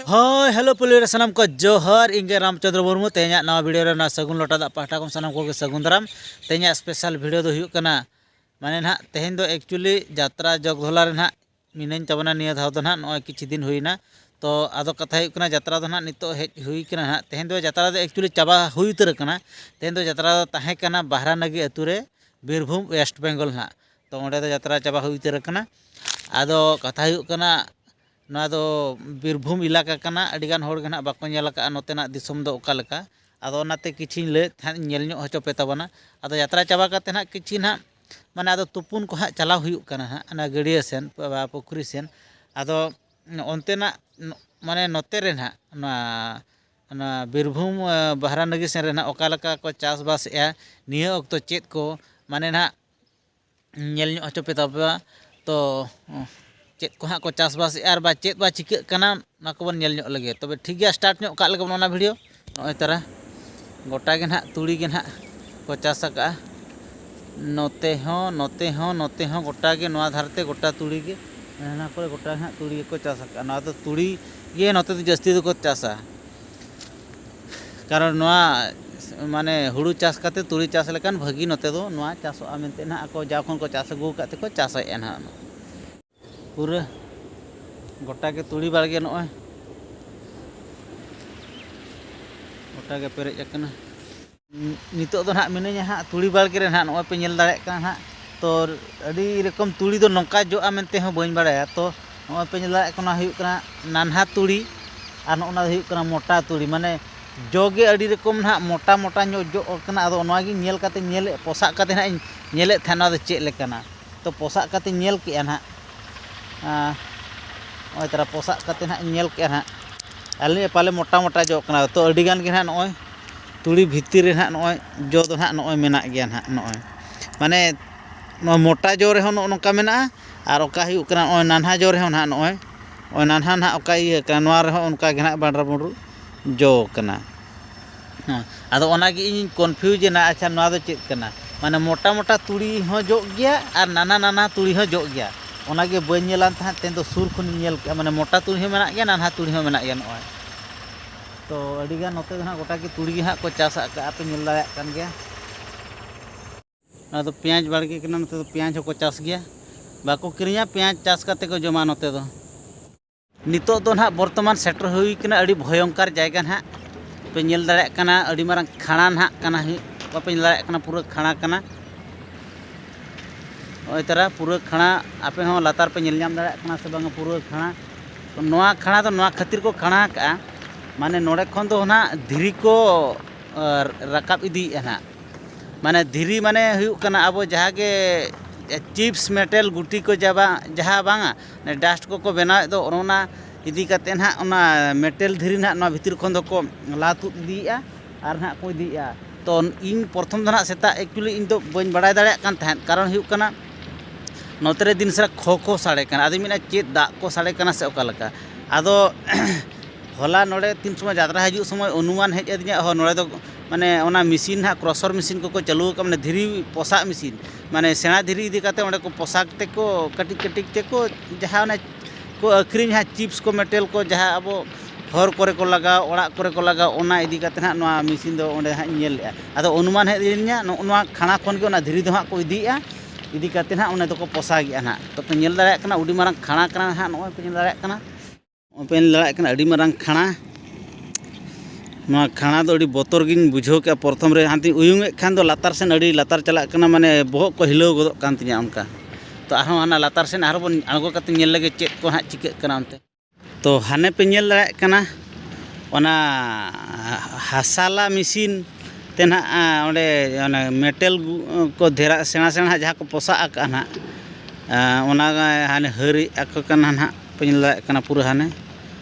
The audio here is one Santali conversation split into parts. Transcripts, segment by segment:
ᱦᱳᱭ ᱦᱮᱞᱳ ᱯᱩᱞᱤᱨ ᱥᱟᱱᱟᱢ ᱠᱚ ᱡᱚᱦᱟᱨ ᱤᱧ ᱨᱟᱢᱪᱚᱸद्र ᱢᱩᱨᱢᱩ ᱛᱮᱦᱮᱧᱟᱜ ᱱᱟᱣᱟ ᱵᱷᱤᱰᱤᱭᱳ ᱨᱮ ᱱᱟᱣᱟ ᱥᱟᱹᱜᱩᱱ ᱞᱚᱴᱟ ᱫᱟᱜ ᱯᱟᱦᱴᱟ ᱠᱷᱚᱱ ᱥᱟᱱᱟᱢ ᱠᱚᱜᱮ ᱥᱟᱹᱜᱩᱱ ᱫᱟᱨᱟᱢ ᱛᱮᱦᱮᱧᱟᱜ ᱥᱯᱮᱥᱟᱞ ᱵᱷᱤᱰᱤᱭᱳ ᱫᱚ ᱦᱩᱭᱩᱜ ᱠᱟᱱᱟ ᱢᱟᱱᱮ ᱱᱟᱦᱟᱜ ᱛᱮᱦᱮᱧ ᱫᱚ ᱮᱠᱪᱩᱭᱮᱞᱤ ᱡᱟᱛᱨᱟ ᱡᱚᱜᱽᱫᱷᱚᱞᱟ ᱨᱮ ᱱᱟᱦᱟᱜ ᱢᱤᱱᱟᱹᱧ ᱛᱟᱵᱚᱱᱟ ᱱᱤᱭᱟᱹ ᱫᱷᱟᱣ ᱫᱚ ᱱᱟᱦᱟᱜ ᱱᱚᱜᱼᱚᱭ ᱠᱤᱪᱷᱩ ᱫᱤᱱ ᱦᱩᱭᱱᱟ ᱛᱚ ᱟᱫᱚ ᱠᱟᱛᱷᱟ ᱦᱩᱭᱩᱜ ᱠᱟᱱᱟ ᱡᱟᱛᱨᱟ ᱫᱚ ᱱᱟᱦᱟᱜ ᱱᱤᱛᱚᱜ ᱦᱮᱡ ᱦᱩᱭ ᱠᱟᱱᱟ ᱱᱟᱦᱟᱜ ᱛᱮᱦᱮᱧ ᱫᱚ ᱡᱟᱛᱨᱟ ᱫᱚ ᱮᱠᱪᱩᱭᱮᱞᱤ ᱪᱟᱵᱟ ᱦᱩᱭ ᱩᱛᱟᱹᱨ ᱟᱠᱟᱱᱟ ᱛᱮᱦᱮᱧ ᱫᱚ ᱡᱟᱛᱨᱟ ᱫᱚ ᱛᱟᱦᱮᱸ ᱠᱟᱱᱟ ᱵᱟᱦᱨᱟᱱᱟᱜᱤ ᱟᱹᱛᱩ ᱨᱮ ᱵᱤᱨᱵᱷᱩᱢ ᱳᱭᱮᱥᱴ ᱵᱮᱝᱜᱚᱞ ᱱᱟᱦᱟᱜ ᱛᱚ ᱚᱸᱰᱮ ᱫᱚ ᱡᱟᱛᱨᱟ ᱪᱟᱵᱟ ᱦᱩᱭ ᱩᱛᱟᱹᱨ ᱟᱠᱟᱱᱟ ᱟᱫᱚ ᱠᱟᱛᱷᱟ ᱦᱩᱭᱩᱜ ᱠᱟᱱᱟ ᱱᱚᱣᱟ ᱫᱚ ᱵᱤᱨᱵᱷᱩᱢ ᱮᱞᱟᱠᱟ ᱠᱟᱱᱟ ᱟᱹᱰᱤᱜᱟᱱ ᱦᱚᱲ ᱜᱮ ᱱᱟᱦᱟᱜ ᱵᱟᱠᱚ ᱧᱮᱞ ᱟᱠᱟᱫᱼᱟ ᱱᱚᱛᱮᱱᱟᱜ ᱫᱤᱥᱚᱢ ᱫᱚ ᱚᱠᱟ ᱞᱮᱠᱟ ᱟᱫᱚ ᱚᱱᱟᱛᱮ ᱠᱤᱪᱷᱤᱧ ᱞᱟᱹᱭᱮᱫ ᱛᱟᱦᱮᱸᱫ ᱧᱮᱞ ᱧᱚᱜ ᱦᱚᱪᱚ ᱯᱮ ᱛᱟᱵᱚᱱᱟ ᱟᱫᱚ ᱡᱟᱛᱨᱟ ᱪᱟᱵᱟ ᱠᱟᱛᱮ ᱱᱟᱦᱟᱜ ᱠᱤᱪᱷᱤ ᱱᱟᱦᱟᱜ ᱢᱟᱱᱮ ᱟᱫᱚ ᱛᱩᱯᱩᱱ ᱠᱚ ᱦᱟᱸᱜ ᱪᱟᱞᱟᱣ ᱦᱩᱭᱩᱜ ᱠᱟᱱᱟ ᱦᱟᱸᱜ ᱚᱱᱟ ᱜᱟᱹᱰᱭᱟᱹ ᱥᱮᱱ ᱵᱟ ᱯᱩᱠᱷᱨᱤ ᱥᱮᱱ ᱟᱫᱚ ᱚᱱᱛᱮᱱᱟᱜ ᱢᱟᱱᱮ ᱱᱚᱛᱮ ᱨᱮ ᱱᱟᱦᱟᱜ ᱚᱱᱟ ᱵᱤᱨᱵᱷᱩᱢ ᱵᱟᱦᱨᱟᱱᱟᱜᱤ ᱥᱮᱱ ᱨᱮ ᱱᱟᱦᱟᱜ ᱚᱠᱟ ᱞᱮᱠᱟ ᱠᱚ ᱪᱟᱥᱵᱟᱥᱮᱜᱼᱟ ᱱᱤᱭᱟᱹ ᱚᱠᱛᱚ ᱪᱮᱫ ko ᱢᱟᱱᱮ ᱱᱟᱦᱟᱜ ᱧᱮᱞ ᱧᱚᱜ ᱦᱚᱪᱚ ᱯᱮ ᱛᱟᱵᱚᱱᱟ ᱛᱚ ᱪᱮᱫ ko ᱦᱟᱸᱜ ᱠᱚ ᱪᱟᱥᱵᱟᱥᱮᱜᱼᱟ ᱟᱨ ᱵᱟ ᱪᱮᱫ ᱵᱟ ᱪᱤᱠᱟᱹᱜ ᱠᱟᱱᱟ ᱚᱱᱟ ᱠᱚᱵᱚᱱ ᱧᱮᱞ ᱧᱚᱜ ᱞᱮᱜᱮ ᱛᱚᱵᱮ ᱴᱷᱤᱠ ᱜᱮᱭᱟ ᱥᱴᱟᱨᱴ ᱧᱚᱜ ᱠᱟᱜ ᱞᱮᱜᱮ ᱵᱚᱱ ᱚᱱᱟ ᱵᱷᱤᱰᱤᱭᱳ ᱱᱚᱜᱼᱚᱭ ᱛᱟᱨᱟ ᱜᱚᱴᱟ ᱜᱮ ᱱᱟᱦᱟᱜ ᱛᱩᱲᱤ ᱜᱮ ᱱᱟᱦᱟᱜ ko ᱪᱟᱥ ᱟᱠᱟᱜᱼᱟ ᱱᱚᱛᱮ ᱦᱚᱸ ᱜᱚᱴᱟ ᱜᱮ ᱱᱚᱣᱟ ᱫᱷᱟᱨᱮᱛᱮ ᱜᱚᱴᱟ ᱛᱩᱲᱤ ᱜᱮ ᱚᱱᱟ ᱠᱚᱨᱮ ᱜᱚᱴᱟ ᱱᱟᱦᱟᱜ ᱛᱩᱲᱤ ᱜᱮᱠᱚ ᱪᱟᱥ ᱟᱠᱟᱜᱼᱟ ᱱᱚᱣᱟ ᱫᱚ ᱛᱩᱲᱤ ᱜᱮ ᱱᱚᱛᱮ ᱫᱚ ᱡᱟᱹᱥᱛᱤ ᱫᱚᱠᱚ ᱪᱟᱥᱟ ᱠᱟᱨᱚᱱ ᱱᱚᱣᱟ ᱢᱟᱱᱮ ᱦᱩᱲᱩ ᱪᱟᱥ ᱠᱟᱛᱮ ᱛᱩᱲᱤ ᱪᱟᱥ ᱞᱮᱠᱷᱟᱱ ᱵᱷᱟᱹᱜᱤ ᱱᱚᱛᱮ ᱫᱚ ᱱᱚᱣᱟ ᱪᱟᱥᱚᱜᱼᱟ ᱢᱮᱱᱛᱮ ᱱᱟᱦᱟᱜ ᱟᱠᱚ ᱡᱟᱣ ᱠᱷᱚᱱ ᱠᱚ ᱪᱟᱥ ᱟᱹᱜᱩ ᱟᱠᱟᱫ ᱛᱮᱠᱚ ᱪᱟᱥᱮᱜᱼᱟ ᱱᱟᱦᱟᱜ ᱯᱩᱨᱟᱹ ᱜᱚᱴᱟ ᱜᱮ ᱛᱩᱲᱤ ᱵᱟᱲᱜᱮ ᱱᱚᱜᱼᱚᱭ ᱜᱚᱴᱟ ᱜᱮ ᱯᱮᱨᱮᱡ ᱟᱠᱟᱱᱟ ᱱᱤᱛᱚᱜ ᱫᱚ ᱱᱟᱦᱟᱜ ᱢᱤᱱᱟᱹᱧᱟ ᱦᱟᱸᱜ ᱛᱩᱲᱤ ᱵᱟᱲᱜᱮ ᱨᱮ ᱱᱟᱦᱟᱜ ᱱᱚᱜᱼᱚᱭ ᱯᱮ ᱧᱮᱞ ᱫᱟᱲᱮᱭᱟᱜ ᱠᱟᱱᱟ ᱱᱟᱦᱟᱜ ᱛᱚ ᱟᱹᱰᱤ ᱨᱚᱠᱚᱢ ᱛᱩᱲᱤ ᱫᱚ ᱱᱚᱝᱠᱟ ᱡᱚᱜᱼᱟ ᱢᱮᱱᱛᱮ ᱦᱚᱸ ᱵᱟᱹᱧ ᱵᱟᱲᱟᱭᱟ ᱛᱚ ᱱᱚᱜᱼᱚᱭ ᱯᱮ ᱧᱮᱞ ᱫᱟᱲᱮᱭᱟᱜ ᱠᱟᱱᱟ ᱦᱩᱭᱩᱜ ᱠᱟᱱᱟ ᱱᱟᱱᱦᱟ ᱛᱩᱲᱤ ᱟᱨ ᱱᱚᱜᱼᱚ ᱫᱚ ᱦᱩᱭᱩᱜ ᱠᱟᱱᱟ ᱢᱚᱴᱟ ᱛᱩᱲᱤ ᱢᱟᱱᱮ ᱡᱚᱜᱮ ᱟᱹᱰᱤ ᱨᱚᱠᱚᱢ ᱱᱟᱦᱟᱜ ᱢᱚᱴᱟ ᱧᱚᱜ ᱡᱚᱜ ᱠᱟᱱᱟ ᱟᱫᱚ ᱚᱱᱟᱜᱤᱧ ᱧᱮᱞ ᱠᱟᱛᱮ ᱯᱚᱥᱟᱜ ᱠᱟᱛᱮ ᱱᱟᱦᱟᱜ ᱤᱧ ᱧᱮᱞᱮᱫ ᱛᱟᱦᱮᱱᱟ ᱱᱚᱣᱟ ᱫᱚ ᱪᱮᱫ ᱞᱮᱠᱟᱱᱟ ᱛᱚ ᱯᱚᱥᱟᱜ ᱠᱟᱛᱮᱧ ᱧᱮᱞ ᱠᱮᱜᱼᱟ ᱱᱟᱦᱟᱜ ᱱᱚᱜᱼᱚᱭ ᱛᱟᱨᱟ ᱯᱚᱥᱟᱜ ᱠᱟᱛᱮ ᱱᱟᱦᱟᱜ ᱤᱧ ᱧᱮᱞ ᱠᱮᱜᱼᱟ ᱱᱟᱦᱟᱜ ᱟᱹᱞᱤᱧ ᱯᱟᱞᱮ ᱢᱚᱴᱟ ᱡᱚᱜ ᱠᱟᱱᱟ ᱛᱚ ᱟᱹᱰᱤ ᱜᱟᱱ ᱜᱮ ᱱᱟᱦᱟᱜ ᱱᱚᱜᱼᱚᱭ ᱛᱩᱲᱤ ᱵᱷᱤᱛᱤᱨ ᱨᱮ ᱱᱟᱦᱟᱜ ᱱᱚᱜᱼᱚᱭ ᱡᱚ ᱫᱚ ᱱᱟᱦᱟᱜ ᱱᱚᱜᱼᱚᱭ ᱢᱮᱱᱟᱜ ᱜᱮᱭᱟ ᱱᱟᱦᱟᱜ ᱱᱚᱜᱼᱚᱭ ᱢᱟᱱᱮ ᱱᱚᱣᱟ ᱢᱚᱴᱟ ᱡᱚ ᱨᱮᱦᱚᱸ ᱱᱚᱜᱼᱚ ᱱᱚᱝᱠᱟ ᱢᱮᱱᱟᱜᱼᱟ ᱟᱨ ᱚᱠᱟ ᱦᱩᱭᱩᱜ ᱠᱟᱱᱟ ᱱᱚᱜᱼᱚᱭ ᱱᱟᱱᱦᱟ ᱡᱚ ᱨᱮᱦᱚᱸ ᱱᱟᱦᱟᱜ ᱱᱚᱜᱼᱚᱭ ᱱᱟᱱᱦᱟ ᱱᱟᱦᱟᱜ ᱚᱠᱟ ᱤᱭᱟᱹ ᱠᱟᱱᱟ ᱱᱚᱣᱟ ᱨᱮᱦᱚᱸ ᱚᱱᱠᱟ ᱜᱮ ᱱᱟᱦᱟᱜ ᱵᱟᱸᱰᱨᱟ ᱵᱩᱸᱰᱨᱩ ᱡᱚ ᱠᱟᱱᱟ ᱟᱫᱚ ᱚᱱᱟᱜᱮ ᱤᱧ ᱠᱚᱱᱯᱷᱤᱭᱩᱡᱽ ᱮᱱᱟ ᱟᱪᱪᱷᱟ ᱱᱚᱣᱟ ᱫᱚ ᱪᱮᱫ ᱠᱟᱱᱟ ᱢᱟᱱᱮ ᱢᱚᱴᱟ ᱛᱩᱲᱤ ᱦᱚᱸ ᱡᱚᱜ ᱜᱮᱭᱟ ᱟᱨ ᱱᱟᱱᱦᱟ ᱛᱩᱲᱤ ᱦᱚᱸ ᱡᱚᱜ ᱜᱮᱭᱟ ᱚᱱᱟᱜᱮ ᱵᱟᱹᱧ ᱧᱮᱞᱟᱱ ᱛᱟᱦᱮᱸᱫ ᱛᱮᱦᱮᱧ ᱫᱚ ᱥᱩᱨ ᱠᱷᱚᱱᱤᱧ ᱧᱮᱞ ᱠᱮᱜᱼᱟ ᱢᱟᱱᱮ ᱢᱚᱴᱟ ᱛᱩᱲᱤ ᱦᱚᱸ ᱢᱮᱱᱟᱜ ᱜᱮᱭᱟ ᱱᱟᱱᱦᱟ ᱛᱩᱲᱤ ᱦᱚᱸ ᱢᱮᱱᱟᱜ ᱜᱮᱭᱟ ᱱᱚᱜᱼᱚᱭ ᱛᱚ ᱟᱹᱰᱤᱜᱟᱱ ᱱᱚᱛᱮ ᱫᱚ ᱦᱟᱸᱜ ᱜᱚᱴᱟ ᱜᱮ ᱛᱩᱲᱤ ᱜᱮ ᱦᱟᱸᱜ ᱠᱚ ᱪᱟᱥ ᱟᱠᱟᱜᱼᱟ ᱯᱮ ᱧᱮᱞ ᱫᱟᱲᱮᱭᱟᱜ ᱠᱟᱱ ᱜᱮᱭᱟ ᱱᱚᱣᱟ ᱫᱚ ᱯᱮᱸᱭᱟᱡᱽ ᱵᱟᱲᱜᱮ ᱠᱟᱱᱟ ᱱᱚᱛᱮ ᱫᱚ ᱯᱮᱸᱭᱟᱡᱽ ᱦᱚᱸᱠᱚ ᱪᱟᱥ ᱜᱮᱭᱟ ᱵᱟᱠᱚ ᱠᱤᱨᱤᱧᱟ ᱯᱮᱸᱭᱟᱡᱽ ᱪᱟᱥ ᱠᱟᱛᱮ ᱠᱚ ᱡᱚᱢᱟ ᱱᱚᱛᱮ ᱫᱚ ᱱᱤᱛᱚᱜ ᱫᱚ ᱱᱟᱦᱟᱜ ᱵᱚᱨᱛᱚᱢᱟᱱ ᱥᱮᱴᱮᱨ ᱦᱩᱭ ᱠᱟᱱᱟ ᱟᱹᱰᱤ ᱵᱷᱚᱭᱚᱝᱠᱚᱨ ᱡᱟᱭᱜᱟ ᱱᱟᱦᱟᱜ ᱯᱮ ᱧᱮᱞ ᱫᱟᱲᱮᱭᱟᱜ ᱠᱟᱱᱟ ᱟᱹᱰᱤ ᱢᱟᱨᱟᱝ ᱠᱷᱟᱸᱲᱟ ᱱᱟᱦᱟᱜ ᱠᱟᱱᱟ ᱵᱟᱯᱮ ᱧᱮᱞ ᱫᱟᱲᱮᱭᱟᱜ ᱠᱟᱱᱟ ᱯᱩᱨᱟᱹ ᱠᱷᱟᱸᱲᱟ ᱠᱟᱱᱟ ᱱᱚᱜᱼᱚᱭ ᱛᱟᱨᱟ ᱯᱩᱨᱟᱹ ᱠᱷᱟᱸᱲᱟ ᱟᱯᱮ ᱦᱚᱸ ᱞᱟᱛᱟᱨ ᱯᱮ ᱧᱮᱞ ᱧᱟᱢ ᱫᱟᱲᱮᱭᱟᱜ ᱠᱟᱱᱟ ᱥᱮ ᱵᱟᱝᱟ ᱯᱩᱨᱟᱹ ᱠᱷᱟᱸᱲᱟ ᱱᱚᱣᱟ ᱠᱷᱟᱸᱲᱟ ᱫᱚ ᱱᱚᱣᱟ ᱠᱷᱟᱹᱛᱤᱨ ᱠᱚ ᱠᱷᱟᱸᱲᱟ ᱟᱠᱟᱜᱼᱟ ᱢᱟᱱᱮ ᱱᱚᱰᱮ ᱠᱷᱚᱱ ᱫᱚ ᱱᱟᱦᱟᱜ ᱫᱷᱤᱨᱤ ᱠᱚ ᱨᱟᱠᱟᱵ ᱤᱫᱤᱭᱮᱜᱼᱟ ᱱᱟᱦᱟᱜ ᱢᱟᱱᱮ ᱫᱷᱤᱨᱤ ᱢᱟᱱᱮ ᱦᱩᱭᱩᱜ ᱠᱟᱱᱟ ᱟᱵᱚ ᱡᱟᱦᱟᱸ ᱜᱮ ᱪᱤᱯᱥ ᱢᱮᱴᱮᱞ ᱜᱩᱴᱤ ko ᱡᱟᱦᱟᱸ ᱵᱟᱝᱟ ᱰᱟᱥᱴ ᱠᱚᱠᱚ ᱵᱮᱱᱟᱣᱮᱫ ᱫᱚ ᱚᱱᱟ ᱤᱫᱤ ᱠᱟᱛᱮ ᱱᱟᱦᱟᱜ ᱚᱱᱟ ᱢᱮᱴᱮᱞ ᱫᱷᱤᱨᱤ ᱱᱟᱦᱟᱜ ᱱᱚᱣᱟ ᱵᱷᱤᱛᱤᱨ ᱠᱷᱚᱱ ᱫᱚᱠᱚ ᱞᱟ ᱛᱩᱫ ᱤᱫᱤᱭᱮᱜᱼᱟ ᱟᱨ ᱱᱟᱦᱟᱜ ᱠᱚ ᱤᱫᱤᱭᱮᱜᱼᱟ ᱛᱚ ᱤᱧ ᱯᱨᱚᱛᱷᱚᱢ ᱫᱚ ᱱᱟᱦᱟᱜ ᱥᱮᱛᱟᱜ ᱮᱠᱪᱩᱭᱮᱞᱤ ᱤᱧ ᱫᱚ ᱵᱟᱹᱧ ᱵᱟᱲᱟᱭ ᱫᱟᱲᱮᱭᱟᱜ ᱠᱟᱱ ᱛᱟᱦᱮᱸᱫ ᱠᱟᱨᱚᱱ ᱦᱩᱭᱩᱜ ᱠᱟᱱᱟ ᱱᱚᱛᱮ ᱨᱮ ᱫᱤᱱ ᱥᱟᱨᱟ ᱠᱷᱚ ᱥᱟᱰᱮ ᱠᱟᱱᱟ ᱟᱫᱚᱧ ᱢᱮᱱᱟ ᱪᱮᱫ ᱫᱟᱜ ᱠᱚ ᱥᱟᱰᱮ ᱠᱟᱱᱟ ᱥᱮ ᱚᱠᱟ ᱞᱮᱠᱟ ᱟᱫᱚ ᱦᱚᱞᱟ ᱱᱚᱰᱮ ᱛᱤᱱ ᱥᱚᱢᱚᱭ ᱡᱟᱛᱨᱟ ᱦᱤᱡᱩᱜ ᱥᱚᱢᱚᱭ ᱚᱱᱩᱢᱟᱱ ᱦᱮᱡ ᱟᱹᱫᱤᱧᱟ ᱱᱚᱰᱮ ᱫᱚ ᱢᱟᱱᱮ ᱚᱱᱟ ᱢᱮᱥᱤᱱ ᱱᱟᱦᱟᱜ ᱠᱨᱚᱥᱟᱨ ᱢᱮᱥᱤᱱ ᱠᱚᱠᱚ ᱪᱟᱹᱞᱩ ᱟᱠᱟᱫᱟ ᱢᱟᱱᱮ ᱫᱷᱤᱨᱤ ᱯᱚᱥᱟᱜ ᱢᱮᱥᱤᱱ ᱢᱟᱱᱮ ᱥᱮᱬᱟ ᱫᱷᱤᱨᱤ ᱤᱫᱤ ᱠᱟᱛᱮ ᱚᱸᱰᱮ ᱠᱚ ᱯᱚᱥᱟᱜ ᱛᱮᱠᱚ ᱠᱟᱹᱴᱤᱡ ᱛᱮᱠᱚ ᱡᱟᱦᱟᱸ ᱚᱱᱮ को आखिरीन हाँ चिप्स को मेटेल को जहाँ अब हर करे को लगाओ ओड़ा करे को लगाओ ओना इदी काते हाँ नवा मेसिन दो ओंडे हाँ नेलेआ आदो अनुमान हेदिया नवा खाना खन के ओना धीरे दो हाँ को इदीआ इदी काते हाँ ओने दो पोसागिया हाँ तो पे नेल दाड़े कना उडी मारंग खाना कना हाँ नोय पे नेल दाड़े कना पे नेल दाड़े कना अडी मारंग खाना नवा खाना दो अडी बोतर गिन बुझाव के प्रथम रे हांती उयुंग खान दो लातार सेन अडी लातार चला कना माने बोहग को हिलाव गदो कान तिया उनका तो आरो हाना लातार सेन आरो बन आगो काते नेल लगे चेक को हाँ चिके कना उनते तो हाने पे नेल दाड़े कना ओना हासाला मेसिन तेना ओंडे ओना मेटेल को धेरा सेना जहाँ को पोसा आका ना ओना हाने हरी आको कना ना पे नेल दाड़े कना पूरा हाने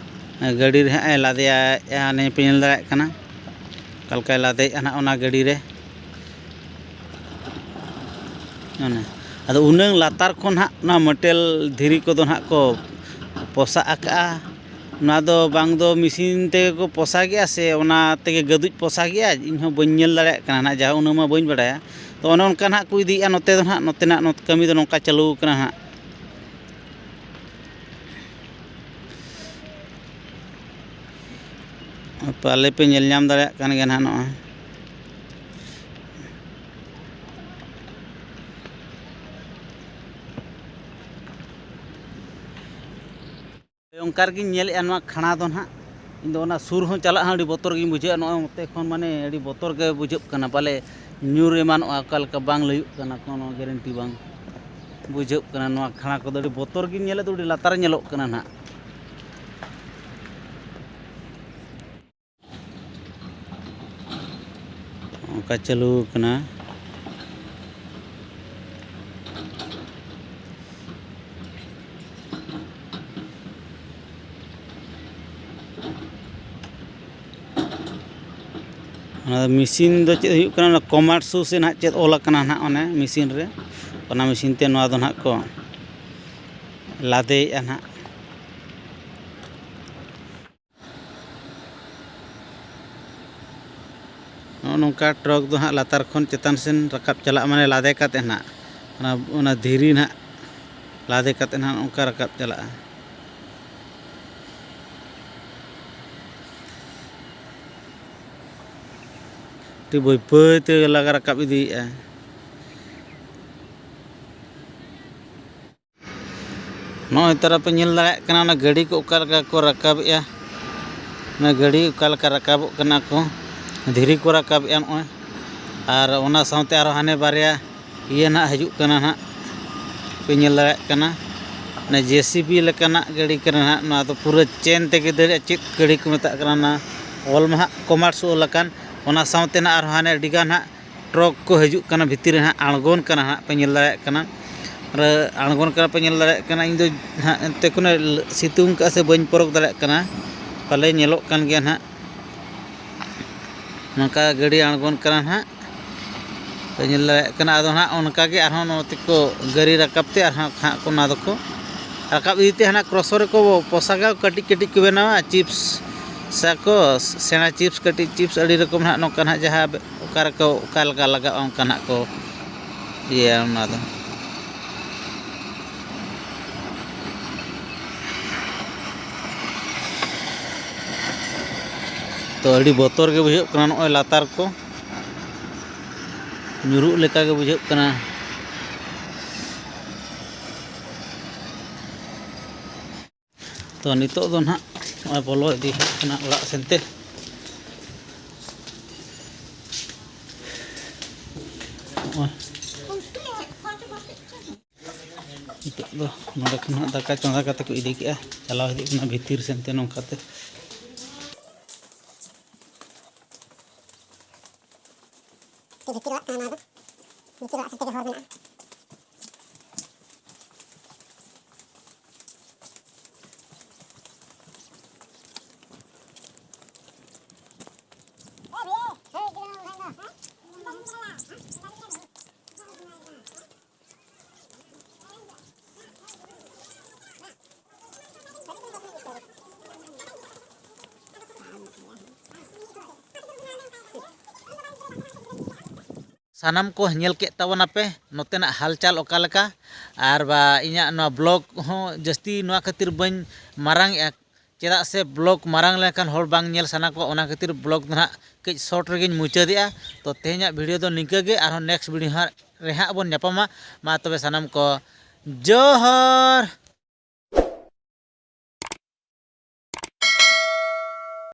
गाड़ी रे हाँ लादेया हाने पे नेल दाड़े कना कलका लादे ना ओना गाड़ी रे ओना आदो उन्नंग लातार खन हाँ ना मटेल धीरी को हाँ को पोसा आका ना दो बांग दो मेसिन ते को पोसा गया से ओना तेगे गदुज पोसा गया इन हो बन नेल दाड़े कना ना जा उनमा बन बड़ाया तो ओने उनका हाँ को इदीया नोते दो हाँ नोते ना नोत कमी दो नोका चालू कना हाँ पाले पे नेल नाम दाड़े कान गया ना नॉय ओंकार गी नेल एनवा खाना दो ना इन दो ना सुर हो चला अड़ी बोतर गी बुझे नॉय मते खन माने अड़ी बोतर के बुझे कना पाले न्यूर एमान अकाल का बांग लयुक कना कोनो गारंटी बांग बुझे कना नवा खाना को अड़ी बोतर गी नेले तो अड़ी लातार नेलोक कना ना ओंका चालू कना मशीन दो चेद हुयुक कना कमार्सो से ना चेद ओला कना ना ओने मशीन रे ओना मशीन ते नवा दो ना को लादे ना नौका ट्रक दो हाँ लातार खन चेतान सेन रकाब चला माने लादे काते ना ओना धीरी ना लादे काते ना ओंका रकाब चला ती बोई बोई ते लगा रकाब इदी नॉय तरह पे नेल दाड़े कना ना गाड़ी को ओका लगा को रकाब ना गाड़ी ओका लगा रकाब कना को धीरी को रकाब नॉय और ओना साउते आरो हाने बारिया ये ना हजुक कना ना पे नेल दाड़े कना ना जेसीबी लेकाना गाड़ी कना ना ना तो पूरा चेन ते के दरे चेत गाड़ी को मेता कना ना ऑल मा कमार्सो लकान ओना साउते ना आरो हाने डिगा ना ट्रक को हजुक कना भितिर ना आणगोन कना ना पे नेल दाड़े कना आणगोन कना पे नेल दाड़े कना इन दो ते कोने सितुंग का से बन परक दाड़े कना पाले नेलोक कान गया ना नका गाड़ी आणगोन कना ना पे नेल दाड़े कना आदो ना ओनका गे आरो नोते को गाड़ी रकाबते आरो हा को ना दको रकाब इते हना क्रॉसर को पोसागा कटी कटी को बनावा चिप्स साको सेना चिप्स कटी चिप्स अड़ी रकम ना नोका ना जहा ओकार को ओकाल का लगा ओनका ना को ये ना दो तो अड़ी बोतर के बुझे कना नॉय लातार को ᱧᱩᱨᱩᱜ लेका के बुझे कना तो नितो दो ना बोलो इदी कना ओड़ा सेनते नितो दो नोडे खना दाका चंदा काते को इदी के चलाव इदी कना भितिर सेनते नोंकाते सानाम को नेल के तबना पे नोतेना हालचाल ओकालका आर बा इना नो ब्लॉग हो जस्ती नो खातिर बन मारांग चेदा से ब्लॉग मारांग लेखान होर बांग नेल साना को ओना खातिर ब्लॉग ना कई शॉर्ट रेगिन मुचादिया तो तेहना वीडियो दो निका गे आरो नेक्स्ट वीडियो रे हां बन न्यापामा मा तबे सानाम को जोहर।